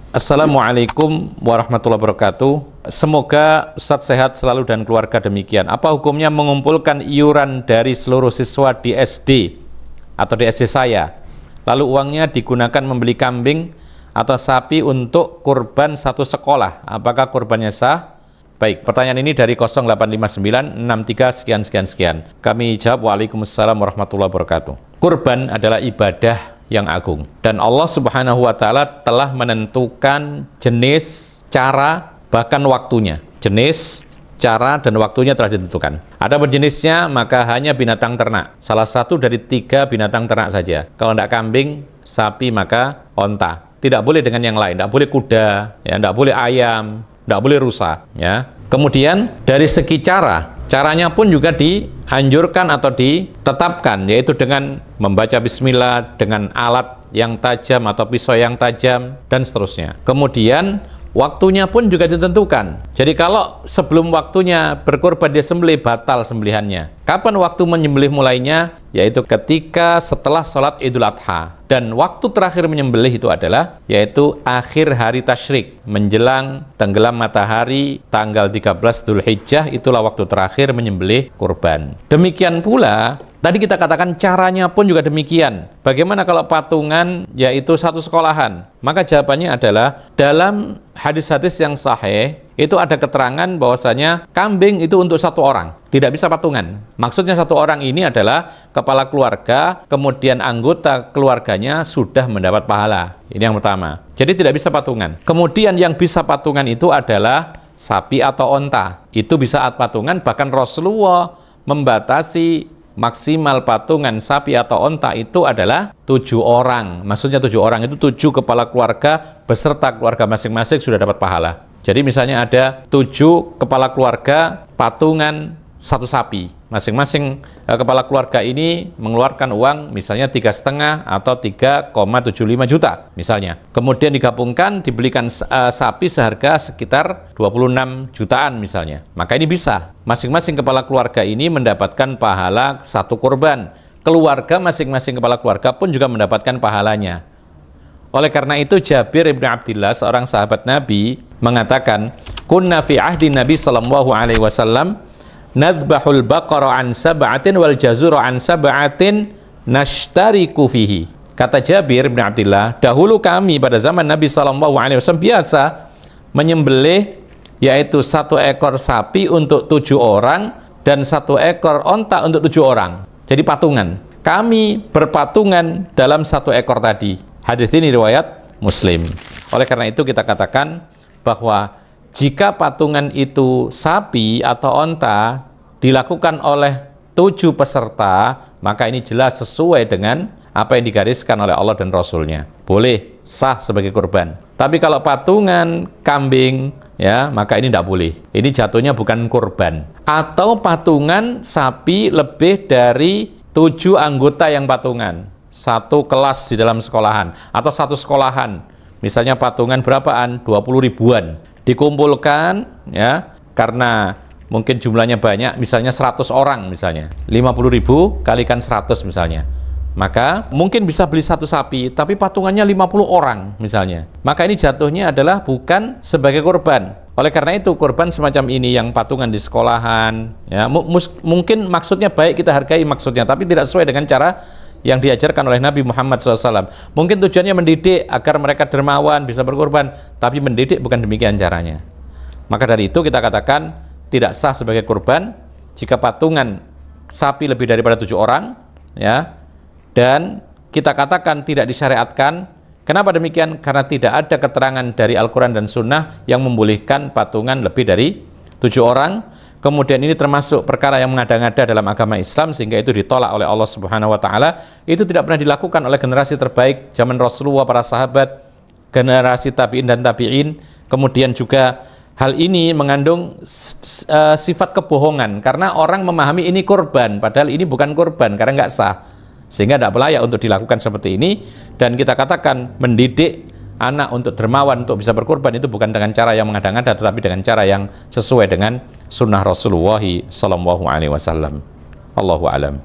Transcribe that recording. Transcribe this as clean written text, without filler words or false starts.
Assalamualaikum warahmatullahi wabarakatuh. Semoga Ustadz sehat selalu dan keluarga demikian. Apa hukumnya mengumpulkan iuran dari seluruh siswa di SD atau di SD saya, lalu uangnya digunakan membeli kambing atau sapi untuk kurban satu sekolah? Apakah kurbannya sah? Baik, pertanyaan ini dari 085963 sekian. Kami jawab, waalaikumsalam warahmatullahi wabarakatuh. Kurban adalah ibadah yang agung, dan Allah Subhanahu wa Ta'ala telah menentukan jenis, cara, bahkan waktunya. Jenis, cara, dan waktunya telah ditentukan. Ada berjenisnya, maka hanya binatang ternak, salah satu dari 3 binatang ternak saja. Kalau tidak kambing, sapi, maka onta. Tidak boleh dengan yang lain, tidak boleh kuda, ya, tidak boleh ayam, tidak boleh rusa, ya. Kemudian dari segi caranya pun juga dianjurkan atau ditetapkan, yaitu dengan membaca bismillah, dengan alat yang tajam atau pisau yang tajam, dan seterusnya. Kemudian waktunya pun juga ditentukan. Jadi kalau sebelum waktunya berkorban dia sembelih, batal sembelihannya. Kapan waktu menyembelih mulainya? Yaitu ketika setelah sholat Idul Adha. Dan waktu terakhir menyembelih itu adalah yaitu akhir hari tasyrik, menjelang tenggelam matahari tanggal 13 Dzulhijjah, itulah waktu terakhir menyembelih kurban. Demikian pula tadi kita katakan caranya pun juga demikian. Bagaimana kalau patungan yaitu satu sekolahan? Maka jawabannya adalah dalam hadis-hadis yang sahih itu ada keterangan bahwasanya kambing itu untuk satu orang, tidak bisa patungan. Maksudnya satu orang ini adalah kepala keluarga, kemudian anggota keluarganya sudah mendapat pahala. Ini yang pertama. Jadi tidak bisa patungan. Kemudian yang bisa patungan itu adalah sapi atau onta. Itu bisa patungan, bahkan Rasulullah membatasi maksimal patungan sapi atau onta itu adalah 7 orang. Maksudnya 7 orang itu 7 kepala keluarga beserta keluarga masing-masing sudah dapat pahala. Jadi misalnya ada 7 kepala keluarga patungan satu sapi. Masing-masing kepala keluarga ini mengeluarkan uang misalnya 3,5 atau 3,75 juta misalnya. Kemudian digabungkan, dibelikan sapi seharga sekitar 26 jutaan misalnya. Maka ini bisa. Masing-masing kepala keluarga ini mendapatkan pahala satu kurban. Keluarga masing-masing kepala keluarga pun juga mendapatkan pahalanya. Oleh karena itu Jabir ibn Abdillah, seorang sahabat Nabi, mengatakan, "Kunna fi ahdi Nabi sallallahu alaihi wasallam nadhbahul baqara an sab'atin wal jazura an sab'atin nashtariku fihi." Kata Jabir bin Abdillah, dahulu kami pada zaman Nabi sallallahu alaihi wasallam biasa menyembelih yaitu 1 ekor sapi untuk 7 orang dan 1 ekor onta untuk 7 orang. Jadi patungan. Kami berpatungan dalam 1 ekor tadi. Hadis ini riwayat Muslim. Oleh karena itu kita katakan bahwa jika patungan itu sapi atau onta dilakukan oleh 7 peserta, maka ini jelas sesuai dengan apa yang digariskan oleh Allah dan Rasulnya. Boleh, sah sebagai kurban. Tapi kalau patungan kambing, ya, maka ini tidak boleh. Ini jatuhnya bukan kurban. Atau patungan sapi lebih dari 7 anggota yang patungan. 1 kelas di dalam sekolahan, atau 1 sekolahan. Misalnya patungan berapaan? 20 ribuan. Dikumpulkan, ya, karena mungkin jumlahnya banyak, misalnya 100 orang misalnya, 50 ribu kalikan 100 misalnya, maka mungkin bisa beli 1 sapi tapi patungannya 50 orang misalnya, maka ini jatuhnya adalah bukan sebagai kurban. Oleh karena itu kurban semacam ini yang patungan di sekolahan, ya, mungkin maksudnya baik, kita hargai maksudnya, tapi tidak sesuai dengan cara yang diajarkan oleh Nabi Muhammad SAW. Mungkin tujuannya mendidik agar mereka dermawan, bisa berkorban, tapi mendidik bukan demikian caranya. Maka dari itu kita katakan tidak sah sebagai kurban jika patungan sapi lebih daripada 7 orang, ya, dan kita katakan tidak disyariatkan. Kenapa demikian? Karena tidak ada keterangan dari Al-Quran dan Sunnah yang membolehkan patungan lebih dari 7 orang. Kemudian ini termasuk perkara yang mengada-ngada dalam agama Islam, sehingga itu ditolak oleh Allah Subhanahu wa Ta'ala. Itu tidak pernah dilakukan oleh generasi terbaik zaman Rasulullah, para sahabat, generasi tabi'in dan tabi'in. Kemudian juga hal ini mengandung sifat kebohongan, karena orang memahami ini kurban, padahal ini bukan kurban, karena nggak sah. Sehingga tidak layak untuk dilakukan seperti ini. Dan kita katakan mendidik anak untuk dermawan, untuk bisa berkorban, itu bukan dengan cara yang mengada-ngada, tetapi dengan cara yang sesuai dengan sunnah Rasulullah sallallahu alaihi wasallam. Allahu a'lam.